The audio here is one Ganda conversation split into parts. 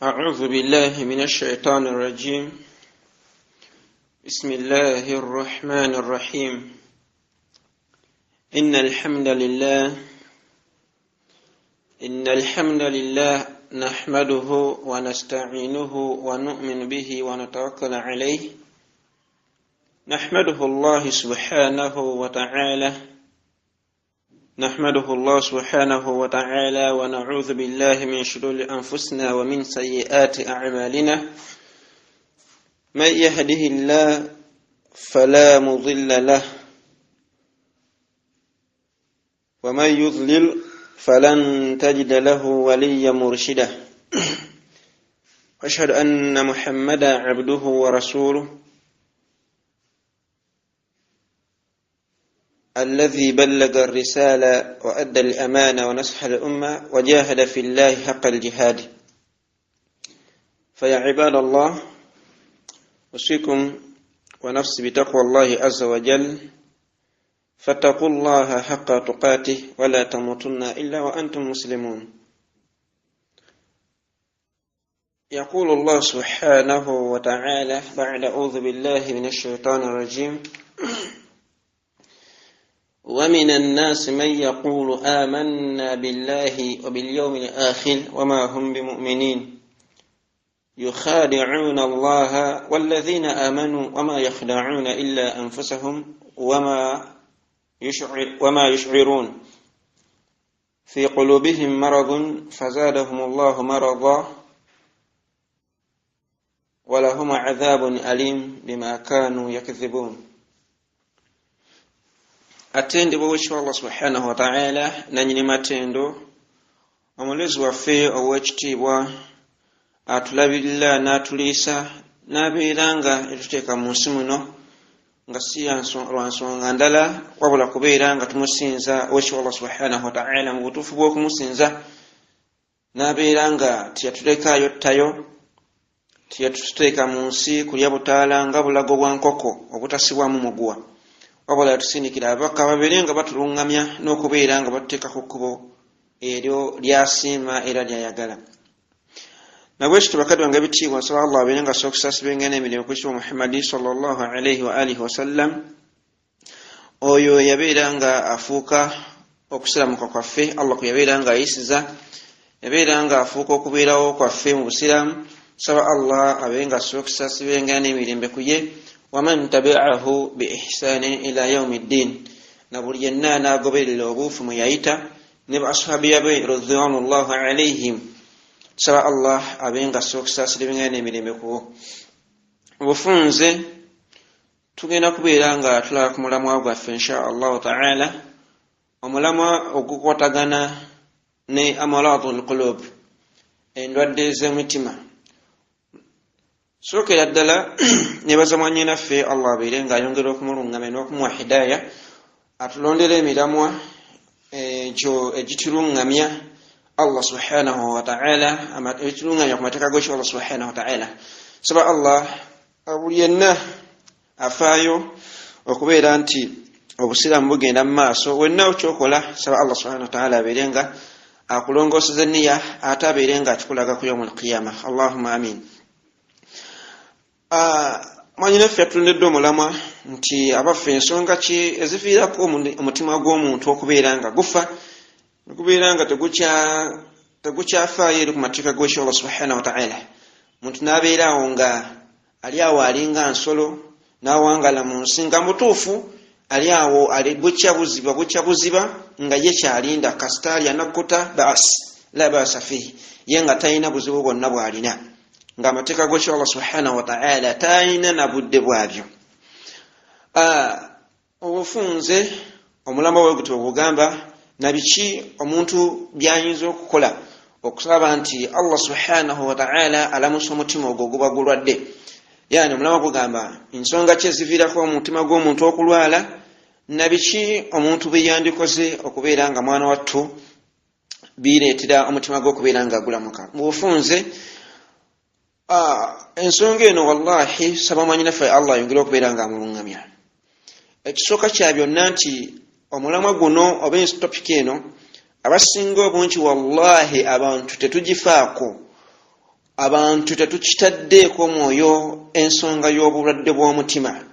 أعوذ بالله من الشيطان الرجيم. بسم الله الرحمن الرحيم. إن الحمد لله نحمده ونستعينه ونؤمن به ونتوكل عليه. نحمده الله سبحانه وتعالى ونعوذ بالله من شرور أنفسنا ومن سيئات أعمالنا. من يهده الله فلا مضل له ومن يضلل فلن تجد له وليا مرشدا. أشهد أن محمدا عبده ورسوله الذي بلغ الرسالة وأدى الأمانة ونصح الأمة وجاهد في الله حق الجهاد. فيا عباد الله، أوصيكم ونفسي بتقوى الله عز وجل، فاتقوا الله حق تقاته ولا تموتن إلا وأنتم مسلمون. يقول الله سبحانه وتعالى بعد أعوذ بالله من الشيطان الرجيم: ومن الناس من يقول آمنا بالله وباليوم الآخر وما هم بمؤمنين يخادعون الله والذين آمنوا وما يخدعون إلا أنفسهم وما يشعرون في قلوبهم مرض فزادهم الله مرضا ولهم عذاب أليم بما كانوا يكذبون. Atende bw'ekyo Allah subhanahu wa ta'ala nanyini matendo omulezi waffe ow'ekitiibwa atulabirira n'atuliisa n'abeera nga etuteeka mu nsi muno nga si lwa nsonga ndala wabula kubeera nga tumusinza ow'ekyo Allah subhanahu wa ta'ala mu butuufu bw'okumusinza, n'abeera nga tiyatulekaayo ttayo, tiyatuteeka mu nsi kulya butaala nga bulago bwa nkoko obutasibwamu muguwa, wabula yatusindikira ababaka babeere nga batulungamya n'okubeera nga batuteeka ku kkubo eryo lyasiima era lyayagala. Nabwekityo bakadde bange bitiibwa, nsaba Allah abeere nga asooka okusaasibwenga n'emirembe ku Ekitiibwa Muhammadi sallallahu alayhi wa alihi wasallam, oyo yabeera nga afuuka okusiramuka kwaffe, Allah kwe yabeera nga ayisiza, yabeera nga afuuka okubeerawo kwaffe mu busiraamu. Nsaba Allah abeere nga asooka okusaasibwenga n'emirembe ku ye ومن تبعه بإحسان إلى يوم الدين. نبول ينانا قبل الوبوف ميايتا نبع أصحابي أبي رضوان الله عليهم. سواء الله أبين قصوك ساسلمين ملمكو وفنزي تغينا كبيرانغا تلاك ملما وغف إن شاء الله تعالى. وملما وقوتغانا ني أمراض القلوب إن ودي زمتما sokera ddala nebaza mwanye naffe Allah abeere nga ayongera okumulungama n'okumuwa hidaya, atulondera emiramwa egyo egitulungamya Allah subhanahu wa ta'ala, egitulungamya ku mateeka g'ekyo Allah subhanahu wa ta'ala. Saba Allah buli yenna afaayo okubeera nti obusiraamu bugenda mu maaso, wenna okyokola saba Allah subhanahu wa ta'ala abeere nga akulongooseza enniya, ate abeere nga akikulaga ku yawmul qiyamah. Allahumma amin. Mwanyina ffe atulondedde omulamwa nti abaffe ensonga ki eziviirako omutima gw'omuntu okubeera nga gufa, okubeera nga tegukyafaayo eri ku mateeka g'ekyo Allah subhanahu wa ta'ala. Muntu n'abeeraawo nga ali awo alinga nsolo n'awangala mu nsi nga mutuufu ali awo bukya buziba nga ye kyalinda kasita alya nakkuta la baasa fihi, ye nga talina buzibu bwonna bw'alina, nga amateeka g'ekyo Allah subhanahu wa ta'ala talina na budde bwabyo. Obufunze omulamba we gutyo bugamba na biki omuntu byayinza okukola okusaba nti Allah subhanahu wa ta'ala alamusa omutima ogwo guba gulwadde. Yani omulamba gugamba ensonga ki eziviirako omutima gw'omuntu okulwala, na biki omuntu biyandikoze okubeera nga mwana wattu bireetera omutima gw'okubeera nga gulamuka. Mu bufunze ensonga eno wallahi saba mwanyina ffe Allah ayongera okubeera nga amulungamya. Ekisooka kya byonna nti omulamwa guno oba topiki eno abasinga obungi wallahi abantu tetugifaako abantu tetukitaddeeko mwoyo ensonga y'obulwadde bw'omutima.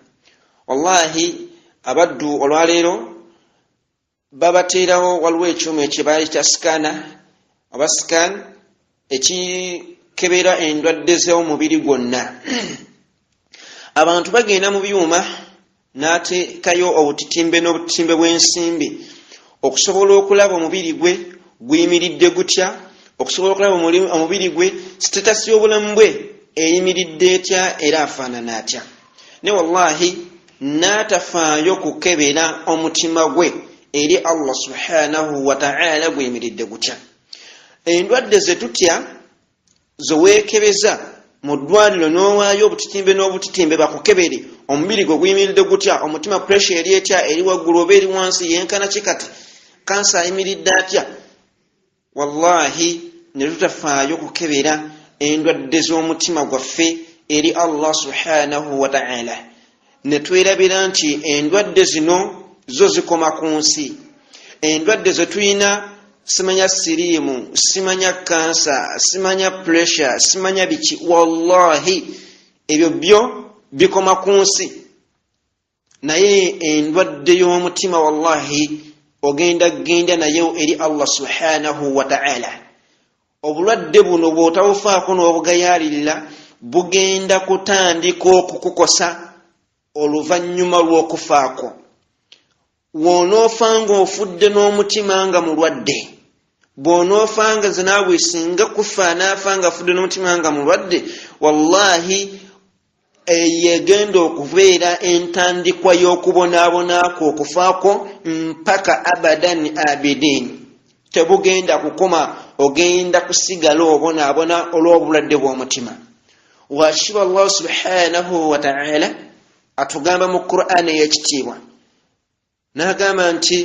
Wallahi abaddu olwaleero babateerawo waliwo ekyuma ekyebayita scan ekikebera endwadde z'omubiri gwonna. Abantu bagenda mu byuma n'ateekayo obutitimbe n'obutitimbe bw'ensimbi okusobola okulaba omubiri gwe guyimiridde gutya, okusobola okulaba omubiri gwe status y'obulamu bwe eyimiridde etya era afaanana atya. Ne wallahi n'atafaayo kukebera omutima gwe eri Allah subhanahu wa ta'ala guyimiridde gutya. Endwadde ze tutya zoweekebeza mu ddwaliro n'owaayo obutitimbe n'obutitimbe bakukebere omubiri gwe guyimiridde gutya, omutima pressure eri etya, eri waggulu oba eri wansi, yenkana kikati, kansa ayimiridde atya. Wallahi ne tutafaayo kukebera endwadde z'omutima gwaffe eri Allah subhanahu wa ta'ala, ne twerabira nti endwadde zino zo zikoma ku nsi. Endwadde ze tuyina simanya siriimu, simanya kansa, simanya pressure, simanya biki. Wallahi ebyo byo bikoma ku nsi. Naye endwadde y'omutima wallahi ogenda nayo eri Allah subhanahu wa ta'ala. Obulwadde buno bw'otabufaako n'obugayaalirira bugenda kutandika okukukosa oluvannyuma lw'okufaako. Woonoofanga ofudde n'omutima nga mulwadde, bw'onoofanga zinaawe singa kufa naafanga afudde n'omutima nga mulwadde, wallahi yegenda okubeera entandikwa y'okubonaabonaako okufaako mpaka abadan abidin. Tebugenda kukoma, ogenda kusigala obonaabona olw'obulwadde bw'omutima. Washiba Allah subhanahu wa ta'ala atugamba mu Qur'an ey'ekitiibwa n'agamba nti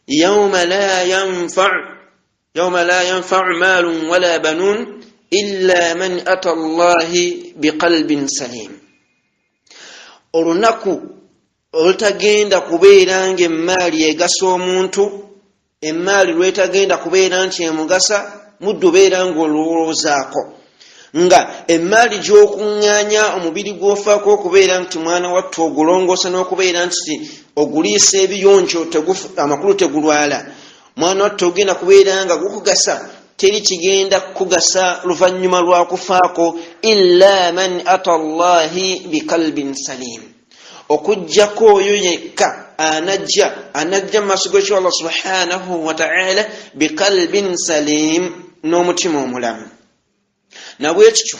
yawma la yanfa'u maalun wala banuun illa man ata Allahi biqalbin salim. Olunaku olutagenda kubeera ng'emmaali egasa omuntu, emmaali lwetagenda kubeera nti emugasa muddu beera ng'olowoozaako, nga emmaali gy'okuŋŋaanya omubiri gw'ofaako okubeera nti mwana wattu ogulongoosa n'okubeera nti oguliisa ebiyonjo amakulu tegulwala, mwana wattu ogenda kubeera nga gukugasa, teri kigenda kugasa luvannyuma lwa kufaako illa man ata Allahi biqalbin salim, okujjako oyo yekka anajja mu maaso g'ekyo Allah subhanahu wa ta'ala biqalbin salim, n'omutima omulamu. Na bwekityo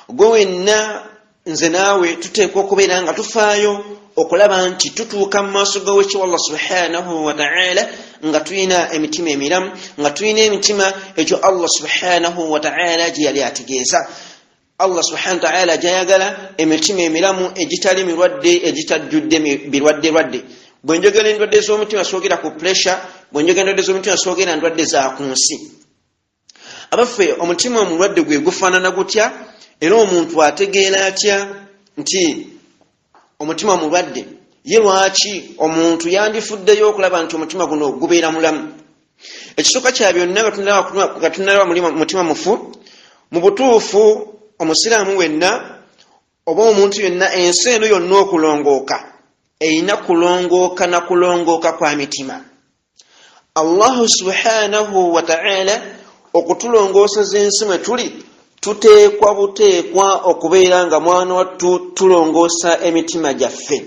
gwe wenna nze naawe tuteekwa okubeera nga tufaayo okulaba nti tutuuka mu maaso g'ekyo Allah subhanahu wa ta'ala nga tuyina emitima emiramu, nga tuyina emitima egyo Allah subhanahu wa ta'ala gye yali ategeeza. Allah subhanahu wa ta'ala gyayagala emitima emiramu egitali mirwadde, egitajjudde birwadde. Bwe njogera endwadde z'omutima soogera ku pressure, bwe njogera endwadde z'omutima soogera ndwadde za ku nsi. Abaffe omutima omulwadde gwe gufaanana gutya, era omuntu ategeera atya nti omutima omulwadde? Ye lwaki omuntu yandifuddeyo okulaba nti omutima guno gubeera mulamu? Ekisooka kya byonna nga tunalaba mutima mufu, mu butuufu omusiraamu wenna oba omuntu yenna ensi eno yonna okulongooka eyina kulongooka na kulongooka kwa mitima. Allahu subhanahu wa ta'ala okutulongooseza ensi mwe tuli, tuteekwa buteekwa okubeera nga mwana wattu tulongoosa emitima gyaffe.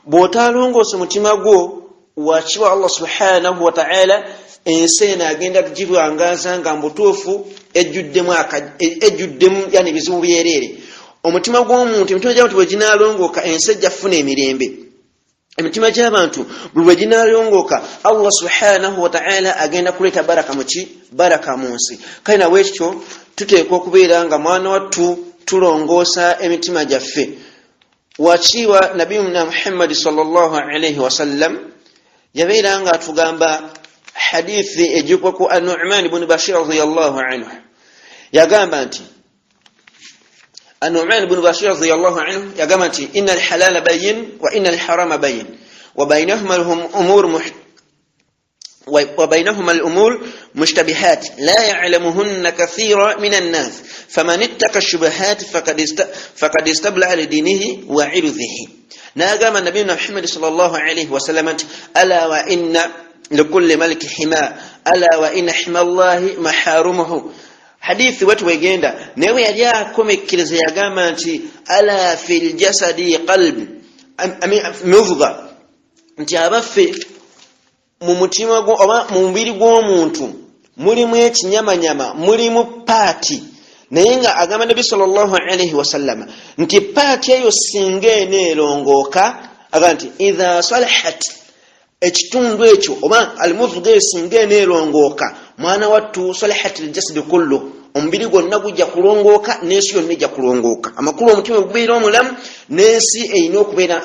Bw'otaalongoose mutima gwo, wakiwa Allah subhanahu wa ta'ala ensi eno agenda tugibwangaaza nga mbutuufu ejjuddemu yani bizibu byereere. Omutima gw'omuntu, emitima gy'abantu bwe ginaalongooka ensi ejja kufuna emirembe. Emitima gy'abantu bwe ginaalongooka Allah subhanahu wa ta'ala agenda kuleeta baraka mu nsi. Kale na bwekityo tuteekwa okubeera nga mwana wattu tulongoosa emitima gyaffe. Wakiwa nabiyuna Muhammad sallallahu alayhi wa sallam yabeera nga atugamba hadithi ejjukwa ku An-Nu'man ibn Bashir radiyallahu anhu. Yagamba nti An-Nu'man ibn Bashir radiyallahu anhu yagamba nti inna al-halala bayyin wa inna al-harama bayyin wa baynahuma umur وبينهما الأمور مشتبهات لا يعلمهن كثير من الناس فمن اتقى الشبهات فقد استبلع لدينه وعرضه. ناقام النبي محمد صلى الله عليه وسلم ألا وإن لكل ملك حمى ألا وإن حمى الله محارمه. حديث وتوغيندا نيوي ياكم كيلز ياغاما انتي ألا في الجسد قلب مضغة انتي abafe mu mutima gwo oba mu mubiri gw'omuntu mulimu ekinyamanyama mulimu paati naye nga agamba Nabi sallallahu alaihi wasallam nti paati eyo singa eneerongooka aga nti idha salahat ekitundu ekyo oba almudghah singa eneerongooka mwana wattu salahat aljasad kullu omubiri gwonna gujja kulongooka n'ensi yonna ejja kulongooka. Amakulu omutima gubeera omulamu n'ensi eyina okubeera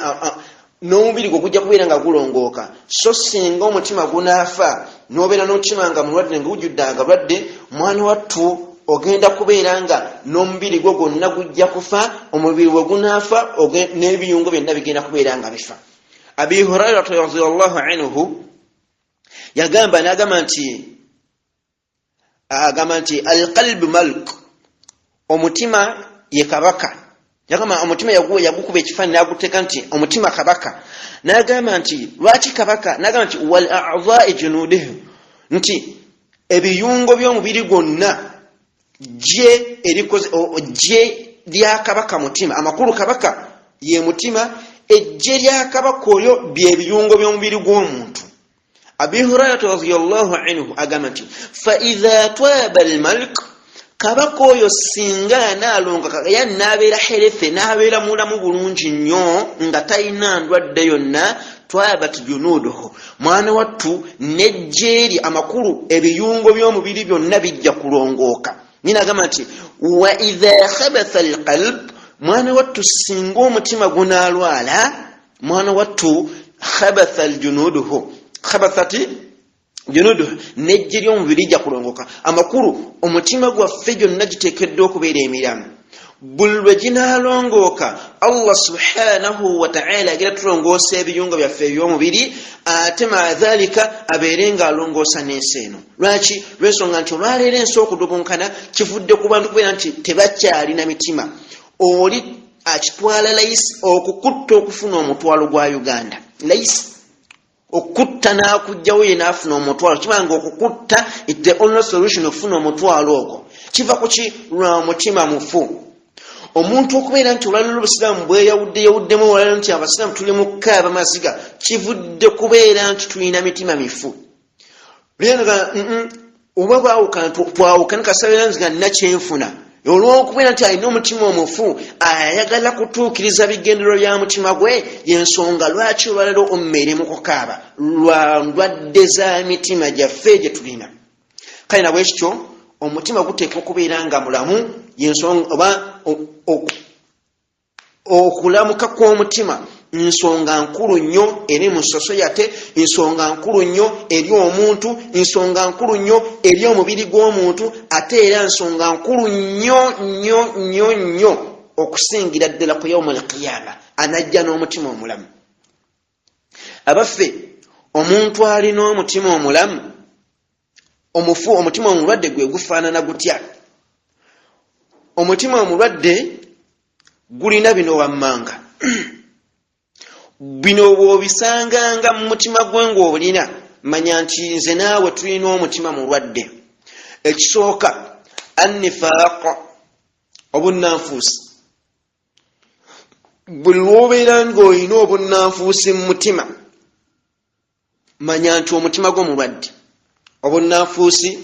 n'omubiri gwo gujja kubeera nga gulongooka. So singa omutima gunaafa n'obeera n'omutima nga mulwadde nga gujjudde agalwadde mwana wattu ogenda kubeera nga n'omubiri gwo gwonna gujja kufa. Omubiri bwe gunaafa n'ebiyungo byonna bigenda kubeera nga bifa. Abi Hurairah radhiyallahu anhu yagamba n'agamba nti alqalbu malk omutima ye kabaka. Yagamba omutima yagukuba ekifaananyi n'aguteeka nti omutima kabaka. N'agamba nti lwaki kabaka? N'agamba nti wal a'dha'i junuduhu nti ebiyungo by'omubiri gwonna gye lya kabaka mutima. Amakulu kabaka ye mutima, ejje lya kabaka oyo bye biyungo by'omubiri gw'omuntu. Abi Hurairah radhiyallahu anhu agamba nti fa idha twaba al-malik kabaka oyo singa anaalongoka yanaabeera herefe n'abeera mulamu bulungi nnyo nga talina ndwadde yonna twabat junuduhu mwana wattu nejjeeri amakulu ebiyungo by'omubiri byonna bijja kulongooka. Nina agamba nti wa idha khabatha alqalb mwana wattu singa omutima gunaalwala mwana wattu khabatha aljunuduhu khabathati junuduhu nejje ly'omubiri jja kulongoka. Amakulu omutima gwaffe gyonna giteekeddwa okubeera emiramu. Buli lwe ginaalongooka Allah subhanahu wa ta'ala agenda tulongoosa ebiyungo byaffe eby'omubiri ate maadhalika abeere ng'alongoosa n'ensi eno. Lwaki? Lwensonga nti olwaleero ensi okudubunkana kivudde ku bantu kubeera nti tebakyalina mitima. Oli akitwala layisi okukutta okufuna omutwalo gwa Uganda. Layisi okutta n'akujjawo ye n'afuna omutwalo. Kibanga okukutta it's the only solution okufuna omutwalo ogwo. Kiva ku ki? Lwa mutima mufu. Omuntu okubeera nti olwaleero obusiraamu bweyawuddemu olwaleero nti abasiraamu tuli mu kukaaba maziga kivudde kubeera nti tulina mitima mifu. Oba bwawukana kasabeera nziga nina kyenfuna olw'okubeera nti alina omutima omufu ayagala kutuukiriza bigendero bya mutima gwe y'ensonga lwaki olwaleero ommere mu kukaaba lwa ndwadde za mitima gyaffe gye tulina. Kale na bwekityo omutima guteekwa okubeera nga mulamu y'ensonga oba okulamuka kw'omutima nsonga nkulu nnyo eri mu society, nsonga nkulu nnyo eri omuntu, nsonga nkulu nnyo eri omubiri gw'omuntu, ate era nsonga nkulu nnyo okusingira ddala ku yawm al-qiyama anajja n'omutima omulamu. Abaffe omuntu alina omutima omulamu omufu omutima omulwadde gwe gufaanana gutya? Omutima omulwadde gulina bino wammanga. Bino bw'obisanganga mu mutima gwe ng'obulina manya nti nze naawe tulina omutima mulwadde. Ekisooka annifaaq obunnanfuusi. Buli lw'obeera ng'olina obunnanfuusi mu mutima manya nti omutima gwo mulwadde. Obunnanfuusi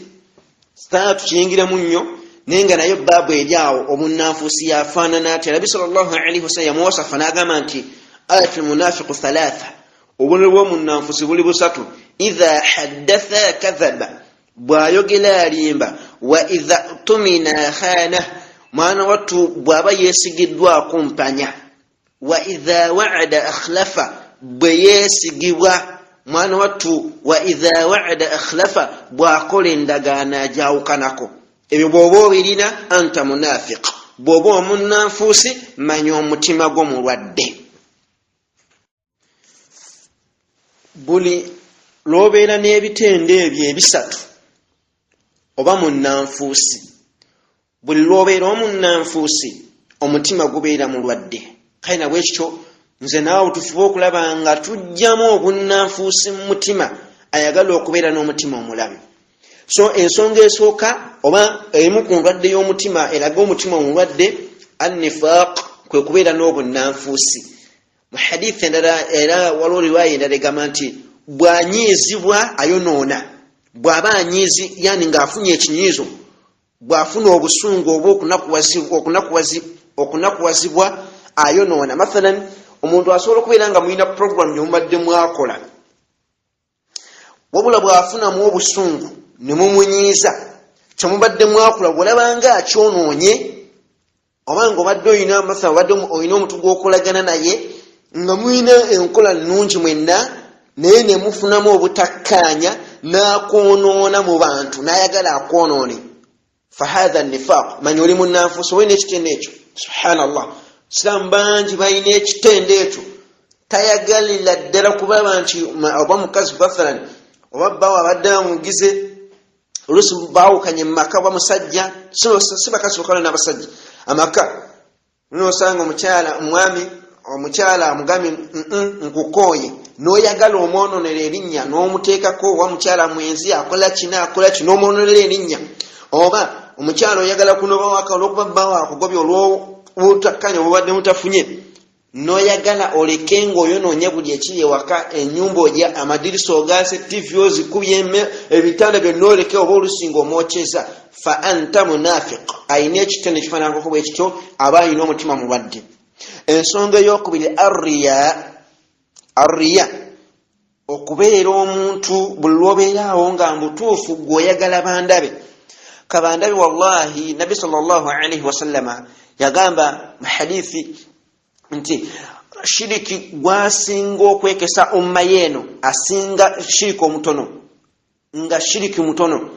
sitala tukiyingiramu nnyo naye nga naye baabu eri awo obunnanfuusi yafaanana ati. Nabi sallallahu alaihi wasallam yamuwasafa n'agamba nti ayatul munafiqu thalatha obubonero bw'omunnanfuusi buli busatu. Idha haddatha kadhaba bw'ayogera alimba, wa idha tumina khana mwana wattu bw'aba yeesigiddwako mpanya, wa idha wa'ada akhlafa bwe yeesigibwa mwana wattu, wa idha wa'ada akhlafa bw'akola endagaano agyawukanako. Ebyo bw'oba obirina anta munafiq. Bw'oba omunnanfuusi manya omutima gwo mulwadde. Buli lwobeera n'ebitende ebyo ebisatu oba munnanfuusi buli lwobeera omunnanfuusi omutima gubeera mulwadde kale na bwekityo nze naawe tufuba okulaba nga tujjamu obunnanfuusi mu mutima ayagala okubeera n'omutima omulamu. So ensonga esooka oba emu ku ndwadde y'omutima eraga omutima omulwadde an-nifaaq kwe kubeera n'obunnanfuusi. Mu hadithi endala era waliwo riwaaya endala egamba nti bw'anyiizibwa ayonoona, bw'aba anyiizi yani ng'afunye ekinyiizo, bw'afuna obusungu oba okunakuwazibwa ayonoona. Mathalan omuntu asobola okubeera nga mulina program gy'omubadde mwakola, wabula bw'afunamu obusungu ne mumunyiiza kyemubadde mwakola bw'olaba nga akyonoonye, oba ng'obadde olina omuntu gw'okolagana naye nga mulina enkola nnungi mwenna naye ne mufunamu obutakkaanya n'akwonoona mu bantu n'ayagala akwonoone, fahatha nifaaq, manya oli munnanfuusi olina ekitende ekyo. Subhanallah, Isiraamu bangi balina ekitende ekyo, tayagalira ddala kulaba nti oba mukazi bafalan oba bbawo abadde amugize oluusi baawukanye mu maka oba musajja, si bakazi bokala n'abasajja amaka, nosanga omwami omukyala amugambye nkukooye n'oyagala omwononera erinnya n'omuteekako, oba mukyala mwenzi akola kino omwononera erinnya, oba omukyala oyagala kunoba waka olw'okuba bbawo akugobye olw'obutakkanya obubadde mutafunye, n'oyagala oleke ng'oyonoonye buli ekiri ewaka, ennyumba ogya amadirisa ogaase, tivi ozikubye, ebitanda byonna oleke oba olusinga omwokyeza, fa anta munafiq. Ayina ekitende kifaananako bwe kityo aba ayina omutima mulwadde. Ensonga ey'okubiri arriya, okubeera omuntu buli lw'obeeraawo nga mutuufu gw'oyagala bandabe. Kabandabe wallahi Nabbi sallallahu alaihi wasallama yagamba mu hadithi nti shiriki gwasinga okwekesa umma yeeno asinga shiriki omutono, nga shiriki mutono.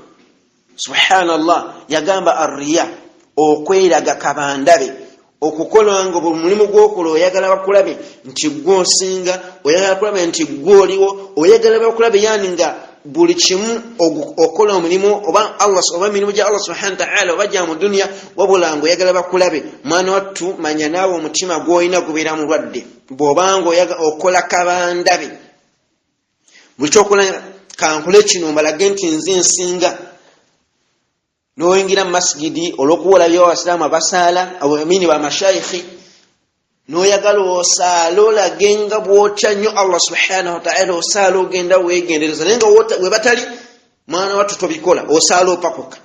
Subhanallah, yagamba arriya, okweraga kabandabe, okukola ngo mulimu gw'okola oyagala bakulabe nti gw'osinga, oyagala kulabe nti gw'oliwo, oyagala bakulabe yani nga buli kimu okola omulimu oba Allah oba mirimu gya Allah subhanahu wa ta'ala oba gya mu dunya, wabula ngo oyagala bakulabe. Mwana wattu manya naawe omutima gw'olina gubeera mulwadde bw'obanga okola kabandabe. Buli kyokola kankole kino mbalage nti nze nsinga, n'oyingira mu masigidi olw'okuwola by'abasiraamu abasaala abamini ba mashayikhi, n'oyagala osaala olage nga bw'otya nnyo Allah subhanahu wa ta'ala, osaala ogenda weegendereza, naye nga we batali mwana wattu tobikola, osaala opakuka.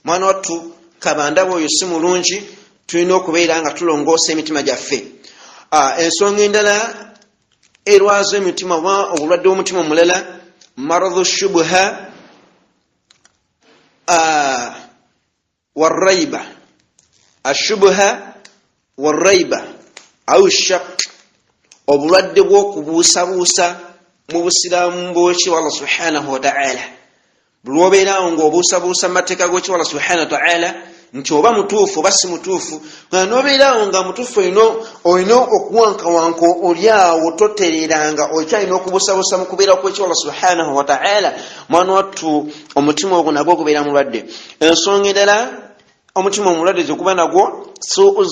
Mwana wattu kabandabe oyo si mulungi, tulina okubeera nga tulongoosa emitima gyaffe. Ensonga endala erwaza emitima oba obulwadde bw'omutima omulala, maradhu shubha warraiba, ashubha warraiba au shak, obulwadde bw'okubuusabuusa mu busiraamu bw'ekiwa Allah subhanahu wa ta'ala. Buli obeeraawo ng'obuusabuusa mu mateeka g'ekiwa Allah subhanahu wa ta'ala nti oba mutuufu oba si mutuufu, nga n'obeeraawo nga mutuufu olina okuwankawanka oli awo totereranga, okyalina okubuusabuusa mu kubeera kw'ekiwa Allah subhanahu wa ta'ala. Mwana wattu omutima ogwo nagwo gubeera mulwadde. Ensonga endala omutima omulwadde gye nagwo su'u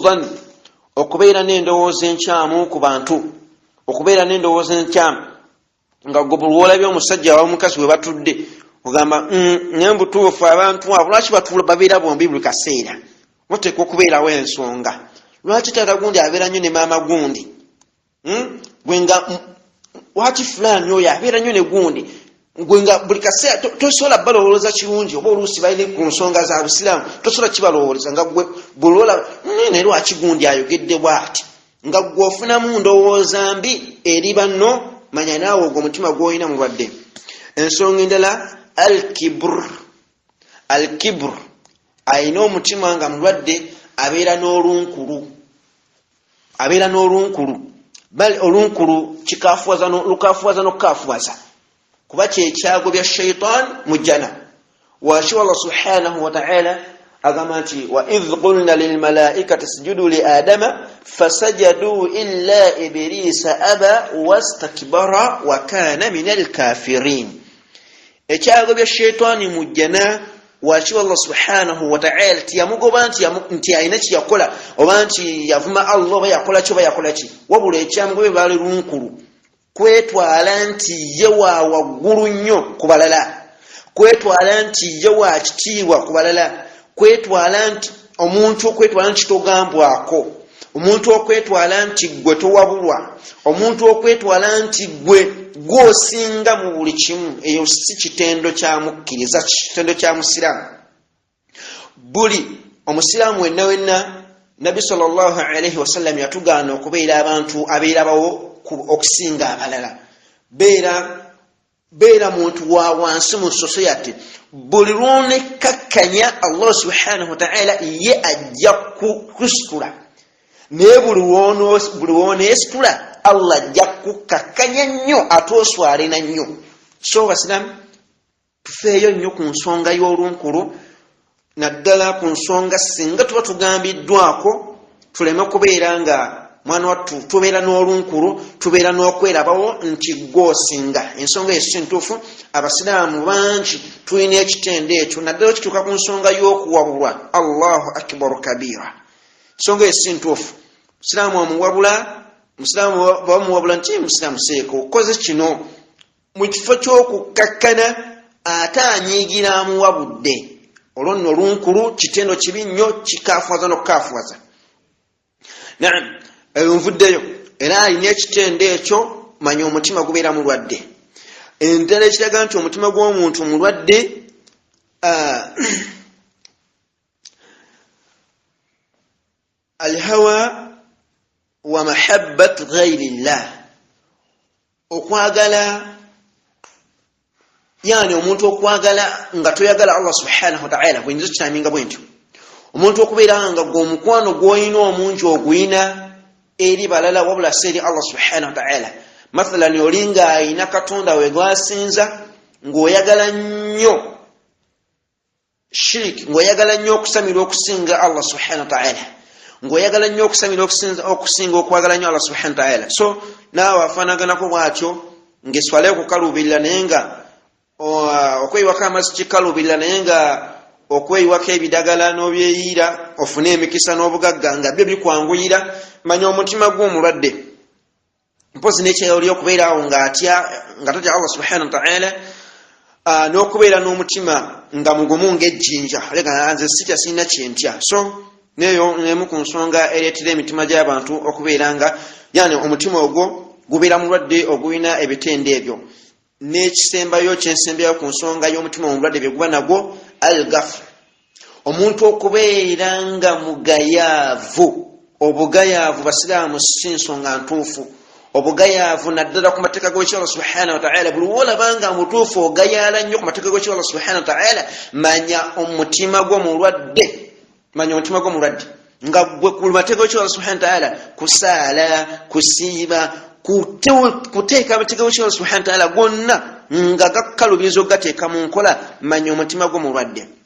dhanni, okubeera n'endowooza enkyamu ku bantu, okubeera n'endowooza enkyamu nga gwe buli olabye omusajja wa omukazi we batudde ogamba nyambutuufu abantu abo lwaki babeera bombi buli kaseera, wateekwa okubeerawo ensonga. Lwaki taata gundi abeera nnyo ne maama gundi, gwenga lwaki fulani oyo abeera nnyo ne gundi, gwenga buli kaseera tosobola balowooza kirungi, oba oluusi balina ku nsonga za busiraamu tosobola kibalowooza nga gwe bulola naye lwaki gundi ayogedde bw'ati, nga gwe ofunamu ndowooza mbi eri banno, manya naawe ogwo omutima gw'olina mulwadde. Ensonga endala al-kibr, ayina omutima nga mulwadde abeera n'olunkulu, bali olunkulu lukaafuwaza n'okukaafuwaza, kuba kyekyago bya shaitan mu jjana. Wakiwa Allah subhanahu wa ta'ala agamati wa idh qulna lil malaikati isjudu li adama fasajadu illa iblisa aba wastakbara wa kana minal kafirin. Ekyago bya shaytani mujjana wachi Allah subhanahu wa ta'ala tiyamugoba nti ayina kiyakola oba nti yavuma Allah oba yakola kyo yakola ki wabula ekyamugobe bali lunkulu kwetwala nti ye wa waggulu nnyo ku balala, kwetwala nti ye wa kitiibwa ku balala, kwetwala nti omuntu okwetwala nti togambwako, omuntu okwetwala nti gwe towabulwa, omuntu okwetwala nti gwe gwosinga mu buli kimu. Eyo si kitendo kya mukkiriza, kitendo kya musiramu. Buli omusiramu wenna Nabi sallallahu alayhi wasallam yatugaana okubeera abantu abeerabawo okusinga abalala. Beera muntu wa wansi mu society. Buli lwonekakkanya Allah subhanahu wa ta'ala ye ajja kusitula, naye buli wooneesitula Allah ajja kukakkanya nnyo ate oswale na nnyo. So basiramu tufeeyo nnyo ku nsonga y'olunkulu, naddala ku nsonga singa tuba tugambiddwako tuleme kubeera nga mwana wattu tubeera n'olunkulu, tubeera n'okwerabawo nti gwosinga. Ensonga eyo si ntuufu. Abasiraamu bangi tulina ekitendo ekyo, naddala kituuka ku nsonga y'okuwabulwa. Allahu akbaru kabira. Ensonga eyo si ntuufu. Musiraamu omuwabula, musiraamu bamuwabula nti musiraamu seeko okoze kino mu kifo ky'okukkakkana ate anyiigira amuwabudde. Olwo nno olunkulu kitendo kibi nnyo, kikaafuwaza n'okukaafuwaza. Naam, nvuddeyo era alina ekitendo ekyo, manya omutima gubeera mulwadde. Entera ekiraga nti omutima gw'omuntu mulwadde alhawa wa mahabbat ghayrillah, okwagala, yani omuntu okwagala nga toyagala Allah subhanahu wa ta'ala. Bwe nzo kitaminga bwe ntyo, omuntu okubeera nga gw'omukwano gw'olina omungi oguyina eri balala wabula si eri Allah subhanahu wa ta'ala. Mathalan olinga ayina katonda we gwasinza ng'oyagala nnyo shiriki, ng'oyagala nnyo okusamira okusinga Allah subhanahu wa ta'ala, ng'oyagala nnyo okusamira okusinga okwagala nnyo Allah subhanahu wa ta'ala. So naawe afaanaganako bw'atyo ng'eswale okukalubirira, naye nga okweyiwako amazzi kikalubirira, naye nga okweyiwako ebidagala n'obyeyiira ofune emikisa n'obugagga nga byo bikwanguyira. Manya omutima gw'omulwadde. Mpozi n'ekyoli okubeera awo ng'atya, nga tatya Allah subhanahu wa ta'ala, n'okubeera n'omutima nga mugumu ng'ejjinja, lega nze sitya sirina kyentya. So neyo n'emu ku nsonga ereetera emitima gy'abantu okubeera nga yani omutima ogwo gubeera mulwadde ogulina ebitendo ebyo. N'ekisembayo kyensembayo ku nsonga y'omutima omulwadde bye guba nagwo al-ghafla, omuntu okubeera nga mugayaavu. Obugayaavu basiraamu si nsonga ntuufu. Obugayaavu naddala ku mateeka g'Allah subhanahu wa ta'ala, buli wolabanga mutuufu ogayaala nnyo ku mateeka g'Allah subhanahu wa ta'ala, manya omutima gw'omulwadde, manya omutima gw'omulwadde nga gwe ku mateeka g'Allah subhanahu wa ta'ala kusaala, kusiiba, kuteeka amateeka g'Allah subhanahu wa ta'ala gonna nga gakkalubiriza okugateeka mu nkola, manya omutima gw'omulwadde.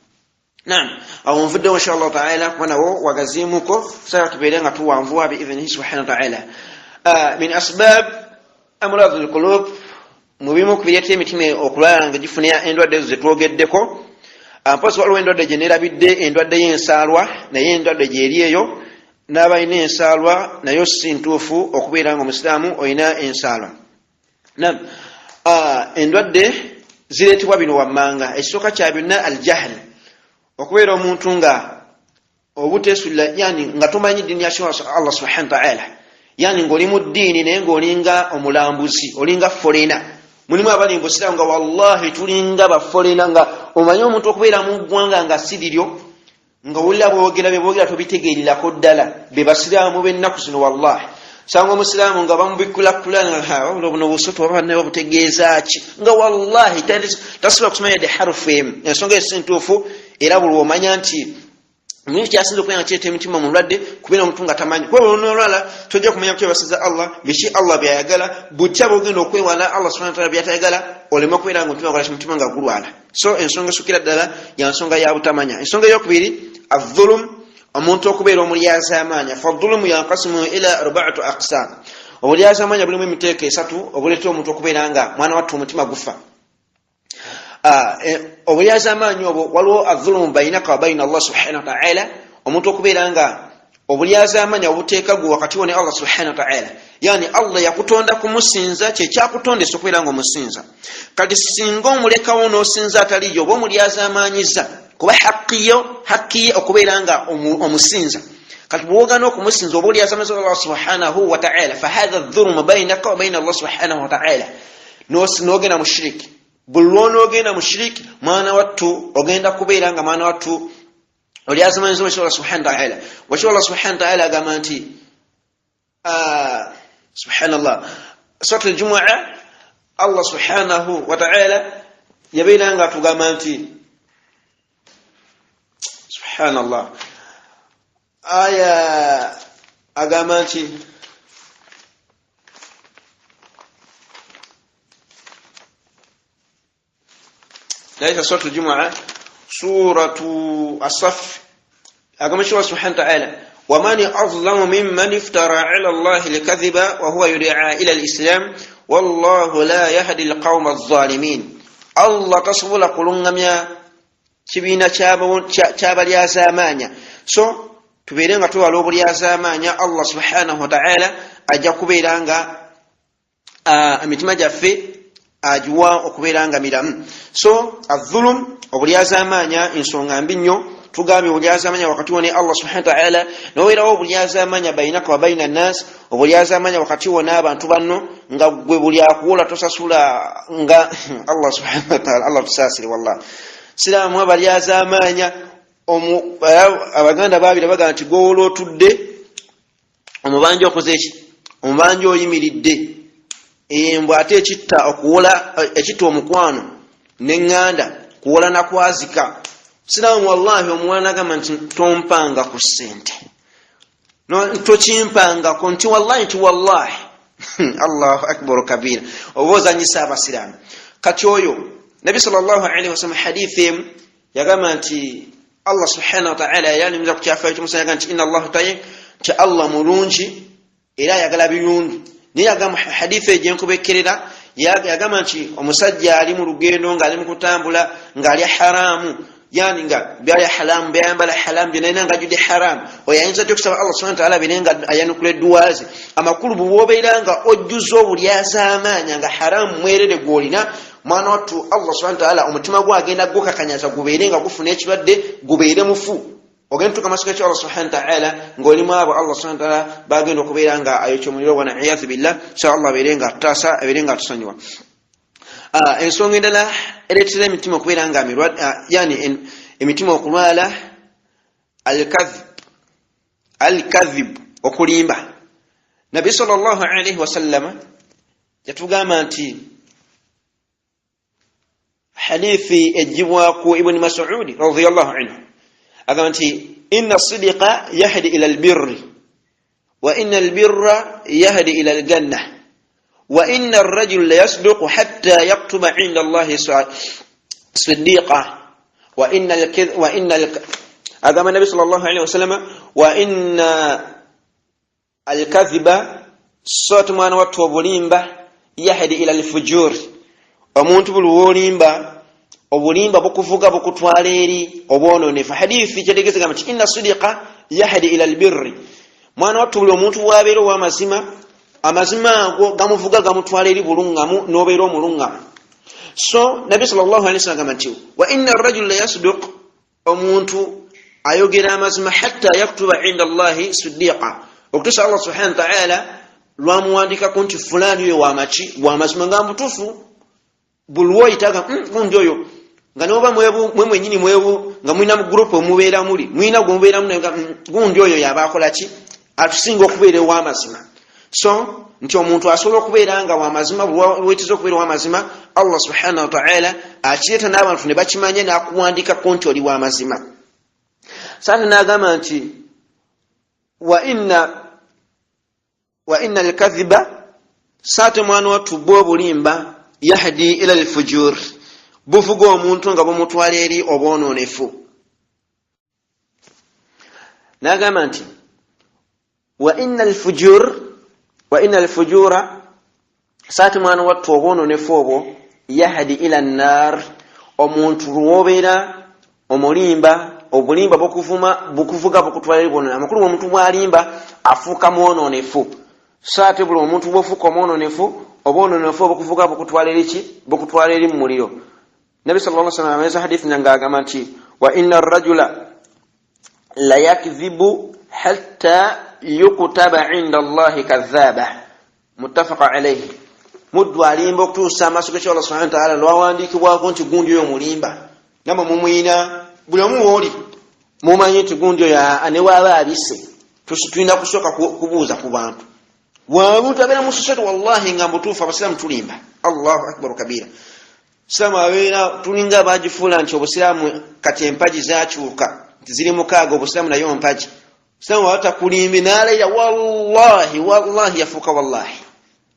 Naam, awo nvuddewo inshallah ta'ala kubanawo wagazimuko sasa tubeere nga tuwanvuwa biidhnihi subhanahu wa ta'ala. Min asbab amrad al-qulub, mubimu kubireeta emitima okulwala nga gifuna endwadde ezo zetwogeddeko. Mpozi waliwo endwadde gye neerabidde, endwadde y'ensaalwa, naye endwadde gyeri eyo n'abalina ensaalwa nayo si ntuufu okubeera nga omusiraamu olina ensaalwa. Naam, endwadde zireetebwa bino wammanga. Ekisooka kya byonna al-jahl, okubeera omuntu nga obuteesulira, yani nga tomanyi ddiini ya Allah subhanahu wa ta'ala, yani ng'oli mu ddiini naye ng'olinga omulambuzi, olinga forena. Mulimu abali mbusiraamu nga wallahi tulinga baforena, nga omanyi omuntu okubeera mu ggwanga nga si liryo, nga owulira bwogera tobitegeerirako ddala. Be basiraamu b'ennaku zino wallahi. Sanga omusiraamu nga bamubikulakulana nga buno busoto oba naye obutegeeza ki, nga wallahi tasobola kusomanya de harufu emu. Ensonga esi ntuufu, era buli omanya nti Mwenye kyasinze okuyanga kyete emitima mulwadde kubeera omuntu nga tamanyi kuba olwala tojja kumanya kukyebasiza Allah biki Allah byayagala butya bwogenda okwewala Allah subhanahu wa ta'ala byatayagala olema kubeera nga omutima nga gulwala. So ensonga esukira ddala ya nsonga ya butamanya. Ensonga eyokubiri adh-dhulm, omuntu okubeera omulyazaamanya. Fadh-dhulmu yanqasimu ila arba'ati aqsam. Obulyazaamanya bulimu emiteeko esatu obuleeta omuntu okubeera nga mwana wattu omutima gufa. Obulyazaamanya obwo waliwo adh-dhulmu bainaka wa baina Allah subhanahu wa ta'ala, omuntu okubeera nga obulyazaamanya obuteeka gwe wakati wo ne Allah subhanahu wa ta'ala. Yani Allah yakutonda kumusinza kye kyakutondesa okubeera nga omusinza. Kati singa omulekawo n'osinza ataliyo oba omulyazaamanyizza kuba hakkiye okubeera nga omusinza. Kati bwogana okumusinza oba olyazaamanyizza Allah subhanahu wa ta'ala fahadha adh-dhulmu bainaka wa baina Allah subhanahu wa ta'ala. N'ogenda mushriki bulwono ogenda mushriki mwana wattu ogenda kubeera nga mwana wattu olyazamanyiza Allah subhanahu wa ta'ala. Allah subhanahu wa ta'ala agamba nti subhanallah Surat al-Jumu'ah Allah subhanahu wa ta'ala yabeera nga atugamba nti subhanallah aya agamba nti ليس سورة الجمعة سورة الصف أقام الله سبحانه وتعالى ومن أظلم ممن افترى على الله الكذب وهو يدعى إلى الإسلام والله لا يهدي القوم الظالمين. الله تصبر قلنا كبينا شاب اليازامانيا so tuberenga tuwala obulyazaamanya Allah subhanahu wa ta'ala ajja kubeeranga emitima gyaffe ajuwa okubeeranga miramu. So adh-dhulm obulyazaamanya ensonga mbi nnyo. Tugambye obulyazaamanya wakati wo ne Allah subhanahu wa ta'ala, n'obeerawo obulyazaamanya bainaka wa baina nas, obulyazaamanya wakati wo n'abantu banno nga gwe buli akuwola tosasula nga Allah subhanahu wa ta'ala. Allah tusaasire wallahi. Siraamu abalyazaamanya abaganda baabira bagamba nti gwowola otudde omubanja okoze eki omubanja oyimiridde embwa ate ekitta okuwola ekitta omukwano n'eŋŋanda kuwola nakwazika. Siraamu wallahi omwana agamba nti tompanga ku ssente tokimpangako nti wallahi Allahu akbar kabira oba ozanyisa abasiraamu. Kati oyo Nabi sallallahu alaihi wasallam hadithi emu yagamba nti Allah subhanahu wa ta'ala yanimiza ku kyafayo ky'Musa yagamba nti inna Allah ta'ala nti Allah mulungi era ayagala birungi. Naye yagamba hadithi egyenkubekerera yagamba nti omusajja ali mu lugendo ng'ali mu kutambula ng'ali haramu, yani nga byali haramu byayambala haramu byonna nga judde haramu, oyo ayinza okusaba Allah subhanahu wa ta'ala birenga ayanukula edduwaze amakulu bwobeera nga ojjuza obulyazaamanya nga haramu mwerere gwolina mwana wattu Allah subhanahu wa ta'ala omutima gwe agenda gukakanyaza gubeere nga gufuna ekirwadde gubeere mufu. Ogenda tuka masika kya Allah subhanahu wa ta'ala ng'olimu abo Allah subhanahu wa ta'ala bagenda okubeera nga ayokya omuliro wa na'iyadhu billah. So Allah abeere nga atutaasa abeere nga atusonyiwa. Ensonga endala ereetera emitima okubeera nga mirwadde yani emitima okulwala al-kadhib okulimba. Nabi sallallahu alaihi wasallam yatugamba nti hadithi ejibwaku Ibn Mas'ud radhiyallahu anhu agamba nti inna as-sidqa yahdi ila al-birri wa inna al-birra yahdi ila al-jannah wa inna ar-rajula la yasduqu hatta yaktuba 'inda Allah siddiqa wa inna agamba Nabi sallallahu alaihi wasallam wa inna al-kadhiba satman wa tobulimba yahdi ila al-fujur. Omuntu buluwolimba obulimba bukuvuga bukutwala eri obwononefu. Hadithi kyetegezega nti inna sidqa yahdi ila albirri, mwana wattu buli omuntu wabeera ow'amazima amazima ago gamuvuga gamutwala eri bulungamu n'obeera omulungamu. So Nabi sallallahu alaihi wasallam agamba nti wa inna ar-rajula la yasduq, omuntu ayogera amazima hatta yaktuba 'inda Allahi siddiqa, okutuusa Allah subhanahu wa ta'ala lwamuwandikako nti fulani oyo w'amazima nga mutuufu. Bulwo itaga gundi oyo nga noba mwe mwenyini mwebu nga mwina mu group omubeera muli mwina gwomubeera mu gundi oyo yabakola ki atusinga okubeera w'amazima. So nti omuntu asobola okubeera nga w'amazima bulwetiza okubeera w'amazima Allah subhanahu wa ta'ala akireeta n'abantu ne bakimanya n'akuwandikako nti oli w'amazima. Sasa nagamba nti wa inna al-kadhiba sate mwana watu bo bulimba yahdi ila al-fujur buvuga omuntu nga bumutwala eri obwononefu. Nagamba nti wa inna al-fujura sate mwana watu obwononefu obwo yahdi ila an-nar omuntu ruobera omulimba obulimba bukuvuga bukutwala eri bwononefu. Amakulu omuntu bwalimba afuuka mwononefu. Sate buli omuntu bwofuuka omwononefu obwononefu obukuvuga bukutwala eri mu muliro. Nabi sallallahu alaihi wasallam ameza hadithi nga agamba nti wa inna ar-rajula la yakdhibu hatta yukutaba 'inda Allahi kadhaba muttafaq alayhi. Muddu alimba okutuusa amaaso ga Allah subhanahu wa ta'ala lwawandiikibwako nti gundi oyo mulimba. Namwe mumuyina buli omu woli mumanyi nti gundi oyo ne waaba abise tulina kusooka kubuuza ku bantu wamuntu abeera mu society wallahi nga mbutuufu abasiraamu tulimba. Allahu akbar kabira. Islamu abeera tulinga abagifuula nti obusiraamu kati empaji zakyuka nti ziri mukaaga obusiraamu nayo mpaji. Islamu watakulimbi n'alayira wallahi yafuuka wallahi.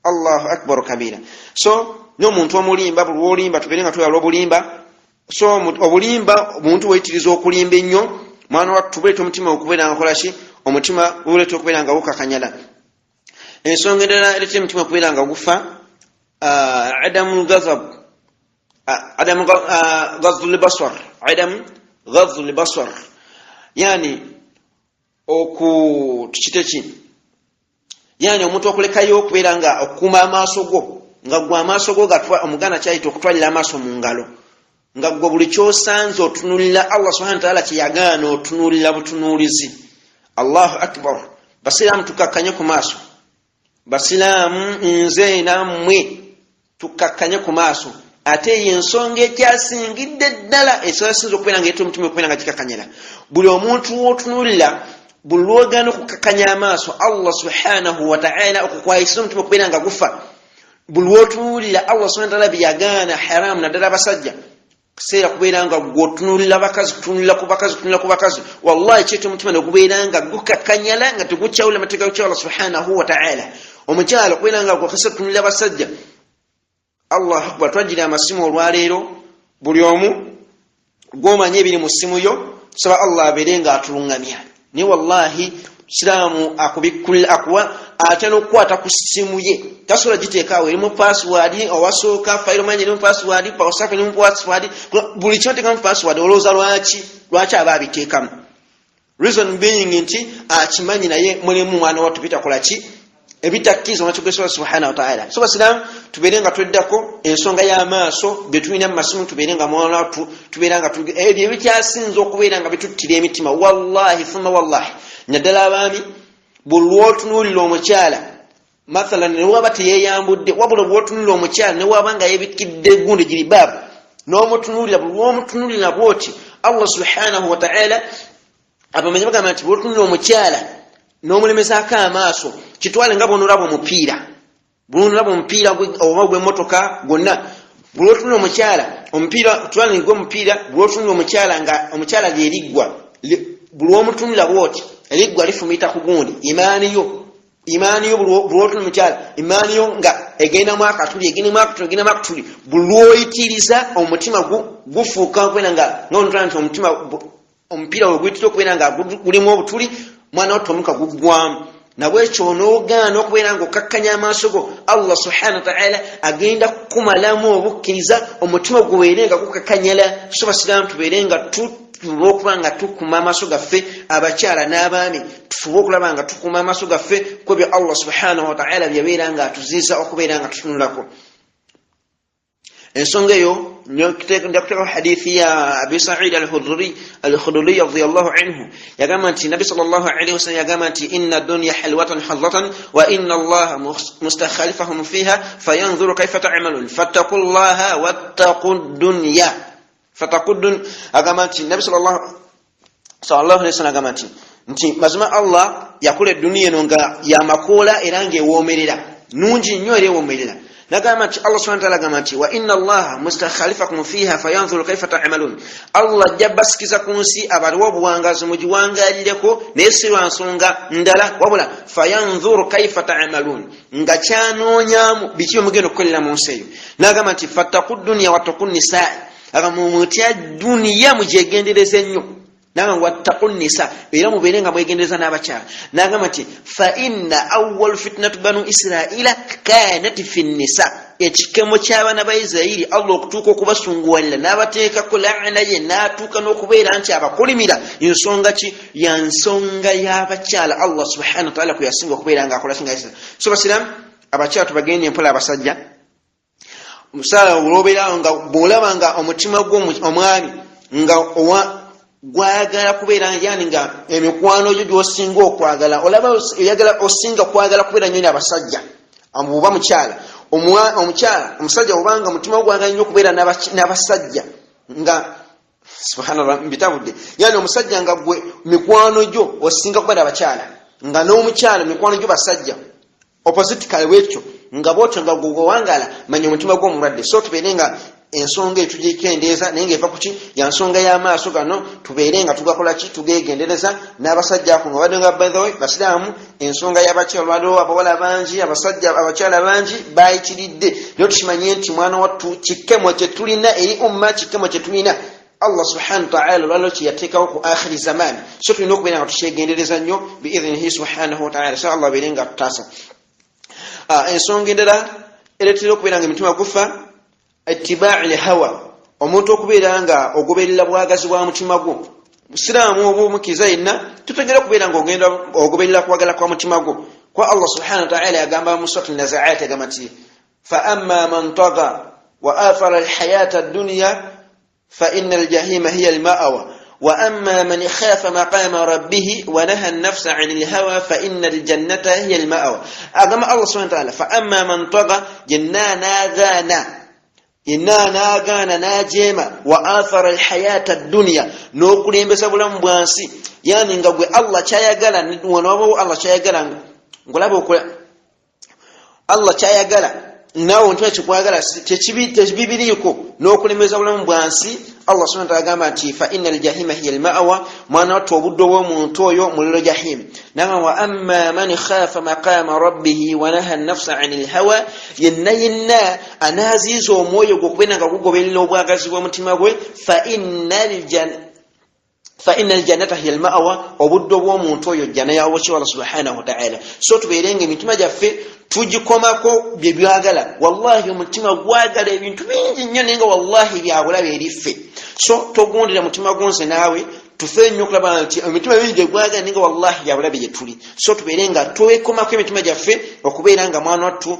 Allahu akbar kabira. So n'omuntu omulimba buli wolimba tubeerenga tweyala obulimba. So obulimba omuntu weyitiriza okulimba ennyo mwana wattu tubeeta omutima okubeera nga kolaki omutima guleeta okubeera nga gukakanyala. Ensonga endala ereeta omutima okubeera nga gufa adamu ghadhul basar yani tukiteki yani omuntu okulekayo okubeera nga okukuuma amaaso go nga gwe amaaso go omuganda kyayita okutwalira amaaso mu ngalo nga gwe buli kyosanze otunulira Allah subhanahu wa ta'ala kyeyagaana otunulira butunuulizi. Allahu akbar. Basiraamu tukakkanye ku maaso. Basiraamu nze nammwe tukakkanye ku maaso. Ate y'ensonga ekyasingidde ddala esinza okubeera nga omutima okubeera nga kikakkanyira buli omuntu w'otunulira buli lwogaana okukakkanya amaaso Allah subhanahu wa ta'ala okukwayisa omutima okubeera nga gufa. Buli lw'otunulira Allah subhanahu wa ta'ala byeyagaana haramu naddala abasajja kuseera kubeera nga gwotunulira bakazi tunulira ku bakazi wallahi kyete omutima ne gubeera nga gukakkanyala nga tegukyawula amateeka ga Allah subhanahu wa ta'ala. Omukyala okubeera nga gwakasa tunulira basajja. Allahu akbar. Twajjira amasimu olwaleero buli omu gw'omanya ebiri mu ssimu yo saba Allah abeere nga atulungamya. Ni wallahi Islamu akuwa ate n'okukwata ku ssimu ye tasobola giteekaawo erimu password owasooka file manje erimu password WhatsApp erimu password buli kyoteekamu mu password olowooza lwaki aba abiteekamu. Reason being nti akimanyi naye mulimu mwana wattu bitakola ki ebitakkiriza mu kigere Allah subhanahu wa ta'ala. So Islamu tubeere nga tweddako ensonga y'amaaso bye tulina mu masimu tubeere nga mwana wattu tubeera nga ebyo ebikyasinza okubeera nga bituttira emitima wallahi thumma wallahi. Naddala abaami buli lw'otunuulira omukyala mathalan ne waba teyeeyambudde wabula bw'otunuulira omukyala ne waba nga yeebikidde gundi jiribaabu n'omutunuulira buli lw'omutunuulira bw'oti Allah subhanahu wa ta'ala abamenyi bagamba nti bw'otunuulira omukyala n'omulemezaako amaaso kitwale nga bw'onolaba omupiira oba gw'emmotoka gwonna buli lw'otunuulira omukyala omupiira twale ng'omupiira buli lw'otunuulira omukyala nga omukyala lyeriggwa buli lw'omutunuulira bw'oti eriggwa lifumita ku gundi imaani yo buli lw'otunuulira omukyala imaani yo nga egendamu akatuli buli lw'oyitiriza omutima gufuuka okubeera nga nonotula nti omupiira we guyitira okubeera nga gulimu obutuli mwana wattu omuka guggwamu. Nabwekyo n'ogaana okubeera nga okakkanya amaaso go Allah subhanahu wa ta'ala agenda kukumalamu obukkiriza omutima gubeere nga gukakkanyala. So basiraamu tubeere nga tufuba okuba nga tukuma amaaso gaffe abakyala n'abaami tufuba okulaba nga tukuma amaaso gaffe kwebyo Allah subhanahu wa ta'ala byabeera nga atuziiza okubeera nga tutunulako. Ensonga eyo ndakuteekawo hadithi ya Abi Sa'id al-Khudri radiyallahu anhu yagamba nti Nabi sallallahu alayhi wasallam yagamba nti inna dunya halwatan hadlatan wa inna Allah mustakhlifahum fiha fayanzuru kayfa ta'malun fattaqullaha wattaqud dunya agamba nti Nabi sallallahu alayhi wasallam agamba nti mazima Allah yakula dunia eno nga yamakoola era ng'ewoomerera nungi nnyo era ewoomerera nagamati Allah subhanahu wa ta'ala gamati wa inna Allah mustakhalifakum fiha fayanzuru kayfa ta'malun Allah jabasikiza kunsi abaliwo buwangazi mujiwangalireko nesirwa nsonga ndala wabula fayanzuru kayfa ta'malun nga kyanonyamu bikiyo mugendo kukolera mu nsi eyo nagamati fattaqud dunya wattaqun nisaa agamumutya dunya mujegendereze nnyo nanga wattaqun nisa era muberenga mwegendereza n'abakyala nagamati fa inna awwal fitnatu banu israila kanat fi nisa ekikemo ky'abaana ba Isirayiri Allah okutuuka okubasunguwalira n'abateeka ku laana ye n'atuuka n'okubeera nti abakolimira ensonga ki ya nsonga y'abakyala Allah subhanahu wa ta'ala kuyasinga okubeera nga akola singa Isirayiri so basilamu abakyala tubagende mpola abasajja omusala olwobeera nga bw'olaba nga omutima gw'omwami nga gwagala kubeera yani nga emikwano gyo gy'osinga okwagala olaba oyagala osinga kwagala kubeera nnyo n'abasajja oba mukyala omusajja obanga mutima gwagala nnyo okubeera n'abasajja nga subhanallah mbitabudde yani omusajja nga gwe mikwano gyo osinga kubeera abakyala nga n'omukyala mikwano gyo basajja opposite kale wekyo nga botyo nga gwewangala manya omutima gw'omulwadde so tubeere nga ensonga etugikendeeza naye ng'eva kuki ya nsonga y'amaaso gano tubeere nga tugakola ki tugegendereza n'abasajja ako nga badde nga by the way basiraamu ensonga y'abakyala waliwo abawala bangi abasajja abakyala bangi bayitiridde naye tukimanye nti mwana wattu kikemo kye tulina eri umma kikemo kye tulina Allah subhanahu wa ta'ala lwalo kiyateekawo ku akhiri zamani so tulina okubeera nga tukyegendereza nnyo biidhinihi subhanahu wa ta'ala so Allah abeere nga tutaasa ensonga endala ereetera okubeera nga emitima gufa ittiba'i hawa omuntu okubeera nga ogoberera bwagazi bwa mutima gwo musiraamu oba omukiza yenna tutegera okubeera nga ogenda ogoberera kwagala kwa mutima gwo kwa Allah subhanahu wa ta'ala yagamba mu suratul nazi'at agamati fa amma man tagha wa athara alhayata ad-dunya fa innal jahima hiya al-ma'wa wa amma man khafa maqama rabbih wa naha an-nafsa 'anil hawa fa innal jannata hiya al-ma'wa agama Allah subhanahu wa ta'ala fa amma man tagha jannana ghana inana gana najema wa athara alhayata ad-dunya no kulembesa bulamu bwansi yani nga gwe Allah chayagala nwono Allah chayagala ngolabo okola Allah chayagala nawo ntwe chikwagala techibibiriko no kulembesa bulamu bwansi Allah subhanahu wa ta'ala gamba ati fa innal jahima hiya al-ma'wa mwana watu obuddo bw'omuntu oyo muliro jahim nama wa amma man khafa maqama rabbih wa naha an-nafsa 'anil hawa yanna anazizo omwoyo gwokubeera nga gugoberera obwagazi bw'omutima gwe fa innal jannata hiya al-ma'wa obuddo bw'omuntu oyo jana yawo ki Allah subhanahu wa ta'ala so tubeerenge emitima gyaffe tugikomako bye byagala wallahi omutima gwagala ebintu bingi nnyo nenga wallahi byabula byeriffe so togondera mutima gonse naawe tufe nnyo okulaba nti emitima mingi gwagala nenga wallahi byabula bye tuli so tubeere nga twekomako emitima gyaffe okubeera nga mwana wattu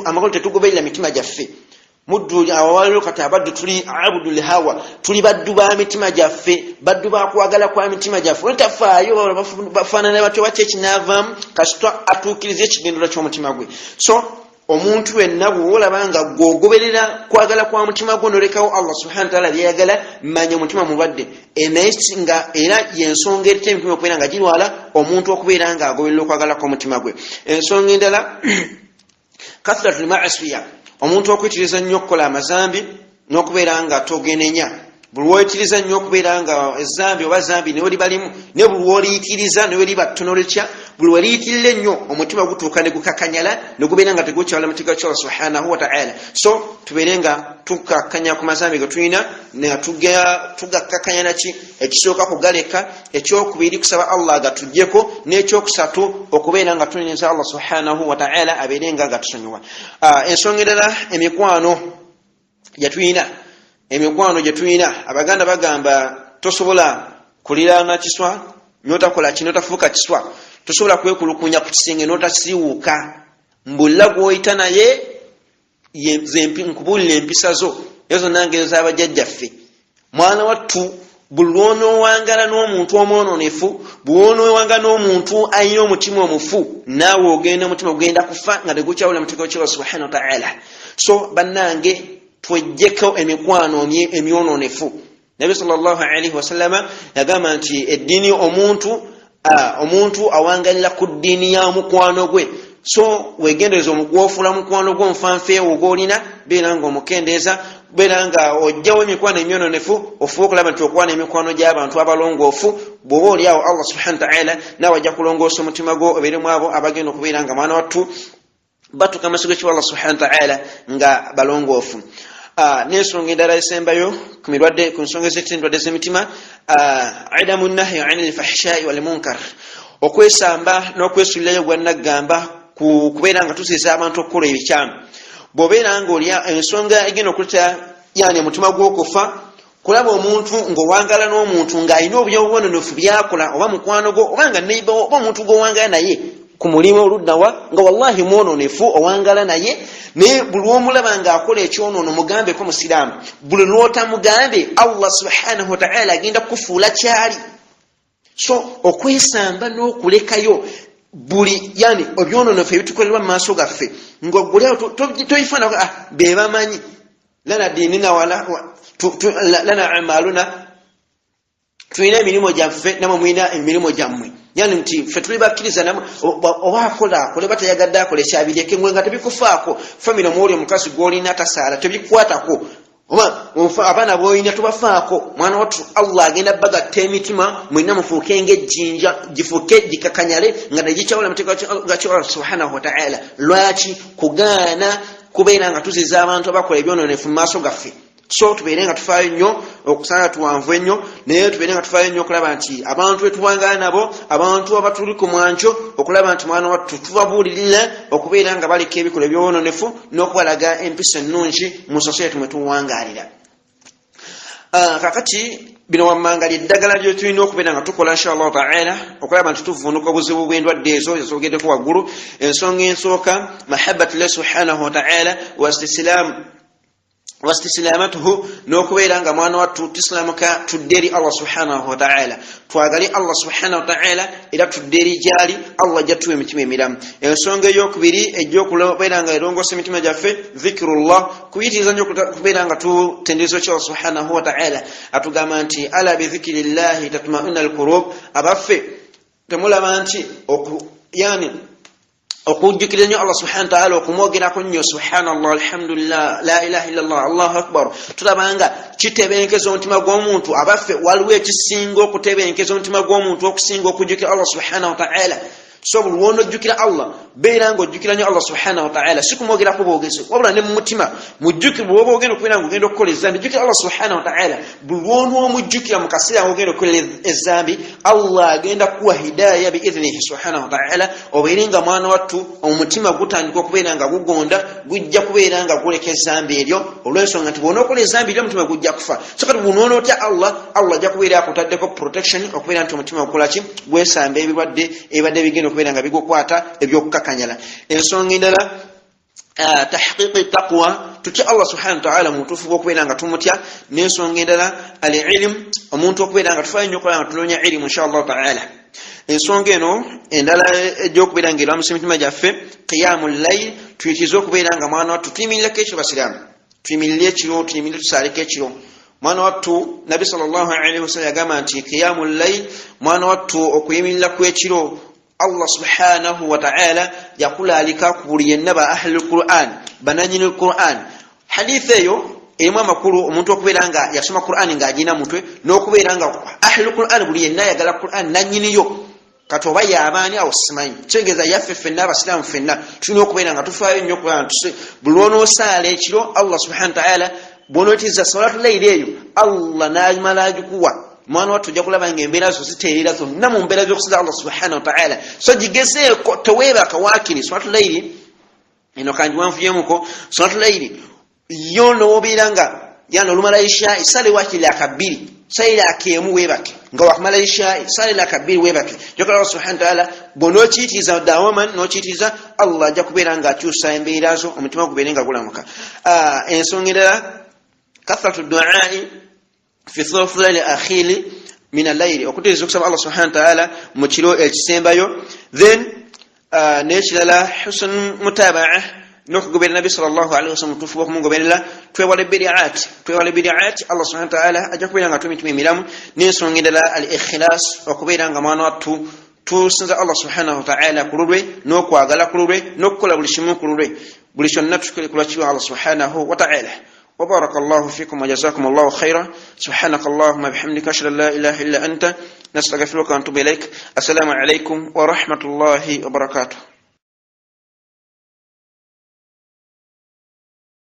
amakulu tetugoberera mitima gyaffe muddu awaliro kati abaddu tuli abudul hawa tuli baddu ba mitima gyaffe baddu ba kwagala kwa mitima gyaffe tafaayo bafaanana batyo batya ekinavamu kasitwa atuukiriza ekigendera ky'omutima gwe so omuntu wenna bw'olaba nga gwogoberera kwagala kwa mutima gwo nolekawo Allah subhanahu wa ta'ala byeyagala manya omutima mulwadde nga era yensonga erita emitima okubeera nga girwala omuntu okubeera nga agoberera okwagala kw'omutima gwe ensonga endala kathratul ma'asiya omuntu okwitiriza nnyo okukola amazambi n'okubeera nga togenenya buli woyitiriza nnyo okubeera nga ezambi oba zambi niwe libalimu ne buli woliyitiriza niwe liba ttono litya buli weliyitirira ennyo omutima gutuuka ne gukakanyala ne gubeera nga tegukyawala mutima gwa Allah subhanahu wa ta'ala so tubeere nga tukakanya ku mazambi ge tulina nga tugakakanya naki ekisooka kugaleka ekyokubiri kusaba Allah agatuggyeko n'ekyokusatu okubeera nga tunenyeza Allah subhanahu wa ta'ala abeere nga gatusonyiwa ensonga endala emikwano gye tulina abaganda bagamba tosobola kuliraana kiswa n'otakola kino tafuuka kiswa tosobola kwekulukunya ku kisenge n'otasiiwuuka mbulla gw'oyita naye nkubulira empisa zo ezo nangezo z'abajjajjaffe mwana wattu buli lw'onoowangala n'omuntu omwononefu bw'onoowangala n'omuntu alina omutima omufu naawe ogenda omutima gugenda kufa nga tegukyawula mutima gwa Allah subhanahu wa ta'ala so bannange twejjeko emikwano emyononefu Nabi sallallahu alaihi wasallama yagamba nti eddiini omuntu awangalira ku ddiini ya mukwano gwe so wegendereza omugwofula mukwano gw'omufanfe ogolina beera nga omukendeeza beera nga ojjawo emikwano emyononefu ofuba okulaba nti okwana emikwano gy'abantu abalongoofu bw'oba oli awo Allah subhanahu wa ta'ala naawe ajja kulongoosa omutima gwo obeeremu abo abagenda okubeera nga mwana wattu batuuka amaaso g'ekiwa Allah subhanahu wa ta'ala nga balongoofu. N'ensonga endala esembayo ku nsonga ez'endwadde z'emitima adamu nahyi anil fahshai wal munkar, okwesamba n'okwesulirayo gwannaggamba kubeera nga tuziza abantu okukola ebikyamu. Bw'obeera nga oli ensonga egenda okuleta yani omutima gw'okufa, kulaba omuntu ng'owangala n'omuntu ng'alina obubonoonefu byakola oba mukwano gwo oba nga neighbor oba omuntu gw'owangala naye ku mulimu oluddawa nga wallahi mwononefu owangala naye naye buli omulaba ng'akola ekyonoono mugambeko musiraamu, buli lwota mugambe Allah subhanahu wa ta'ala agenda kufuula kyali. So okwesamba n'okulekayo buli yani obyonoonefu ebitukolebwa mu maaso gaffe ng'oggulyawo toyifaanako be bamanyi lana diinina lana amaluna, tulina emirimu gyaffe namwe mulina emirimu gyammwe, yani nti ffe tuli bakkiriza namwe oba akole batayagadde akole kyabireke ngwe nga tebikufaako. Famire omwoli omukazi gw'olina tasaala tebikwatako, oba abaana b'olina tobafaako. Mwana wattu Allah agenda bagatta emitima mwina mufuuke ng'ejjinja gifuuke gikakanyale nga negikyawula amateeka ga subhanahu wa ta'ala. Lwaki? Kugaana kubeera nga tuziza abantu abakola ebyonoonefu mu maaso gaffe. So tubeere nga tufaayo nnyo okusanga tuwanvu ennyo, naye tubeere nga tufaayo nnyo okulaba nti abantu betuwangala nabo, abantu abatuli ku mwanjo, okulaba nti mwana wattu tubabuulirira okubeera nga baleka ebikola ebyonoonefu n'okubalaga empisa ennungi mu society mwe tuwangaalira. Kakati bino wammanga ly'eddagala lyo tulina okubeera nga tukola inshallah ta'ala okulaba nti tuvuunuka obuzibu bw'endwadde ezo ezoogeddeko waggulu. Ensonga ensooka mahabbatullahi subhanahu wa ta'ala واستسلامته نوكويرا nga mwana wattu tislamuka tudderi Allah subhanahu wa ta'ala, twagali Allah subhanahu wa ta'ala era tudderi jali Allah jatuwe emitima emiramu. Ensonga ey'okubiri ejjokubeera nga erongoosa emitima gyaffe dhikrullah, kuyitiriza nnyo kubeera nga tutendezo kya Allah subhanahu wa ta'ala. Atugamba nti ala bi dhikrillahi tatma'inna alqulub, abaffe temulaba nti yani okujjukira nnyo Allah subhanahu wa ta'ala, okumwogerako nnyo subhanallah alhamdulillah la ilaha illallah allahu akbar, tulabanga kitebenkeza omutima gw'omuntu. Abaffe waliwo ekisinga okutebenkeza omutima gw'omuntu okusinga okujjukira Allah subhanahu wa ta'ala. So buli w'onojjukira Allah beera ng'ojjukira nnyo Allah subhanahu wa ta'ala, si kumwogerako bwogezi wabula ne mu mutima mujjukire. Bw'oba ogenda okubeera ng'ogenda okukola ezzambi jjukira Allah subhanahu wa ta'ala. Buli w'onoomujjukira mu kaseera ng'ogenda okukola ezzambi Allah agenda kuwa hidaya biidhnihi subhanahu wa ta'ala, obeere nga mwana wattu omutima gutandika okubeera nga gugonda, gujja kubeera nga guleka ezzambi eryo olw'ensonga nti bw'onookola ezzambi eryo omutima gujja kufa. So kati bw'onootya Allah ajja kubeera akutaddeko protection okubeera nti omutima gukola ki gwesamba ebibadde bigenda okubeera nga bigukwata ebyokukakanyala. Ensonga endala tahqiqi taqwa, tutya Allah subhanahu wa ta'ala mu butuufu bw'okubeera nga tumutya. N'ensonga endala al-ilm, omuntu okubeera nga tufaayo nnyo okubeera nga tunoonya ilmu inshallah ta'ala. Ensonga eno endala egy'okubeera nga eramusa emitima gyaffe qiyamul layl, tuyitiza okubeera nga mwana wattu tuyimirirako ekiro. Basiraamu tuyimirire ekiro, tuyimirire tusaaleko ekiro. Mwana wattu Nabi sallallahu alaihi wasallam yagamba nti qiyamul layl, mwana wattu okuyimirira kw'ekiro Allah subhanahu wa ta'ala yakulalika ku buli yenna ba ahlul Qur'an, bananyini Qur'an. Hadith eyo erimu amakulu omuntu okubeera nga yasoma Qur'an ng'agina mutwe, n'okubeera nga ahlul Qur'an buli yenna ayagala Qur'an nanyiniyo. Kati oba y'abaani awo simanyi, kitegeeza yaffe ffenna abasiraamu ffenna tulina okubeera nga tufaayo nnyo okubeera buli onoosaala ekiro Allah subhanahu wa ta'ala bw'onootiriza salatu layli eyo Allah n'amala agikuwa. Mwana wattu ojja kulaba ng'embeera zo ziteerera zonna mu mbeera z'okusinza Allah subhanahu wa ta'ala. So gigezeeko teweebaka waakiri salatu layli eno kanjiwanvuyemuko. Salatu layli yo n'obeera nga yana olumala isha isale wakiri akabiri sayira akemu weebake nga wakumala isha isale akabiri weebake. Jokala Allah subhanahu wa ta'ala bw'onookiyitiriza dawaman n'okiyitiriza Allah ajja kubeera ng'akyusa embeera zo, omutima gubeere nga gulamuka. Ensonga endala kathratu du'aa'i fi thuluthi al-akhir min al-layl, okutiriza okusaba Allah subhanahu wa ta'ala mu kiro ekisembayo. Then n'ekirala husn mutaba'a, n'okugobera Nabi sallallahu alaihi wasallam mutuufu okumugoberera. Twewale bid'aat Allah subhanahu wa ta'ala ajja kubeera nga tumitima emiramu. N'ensonga endala al-ikhlas, okubeera nga mwana wattu tusinza Allah subhanahu wa ta'ala kululwe n'okwagala kululwe n'okukola buli kimu kululwe buli kyonna tukole kulwa Allah subhanahu wa ta'ala. وبارك الله فيكم وجزاكم الله خيرا. سبحانك اللهم بحمدك أشهد أن لا إله إلا أنت نستغفرك ونتوب إليك. السلام عليكم ورحمة الله وبركاته.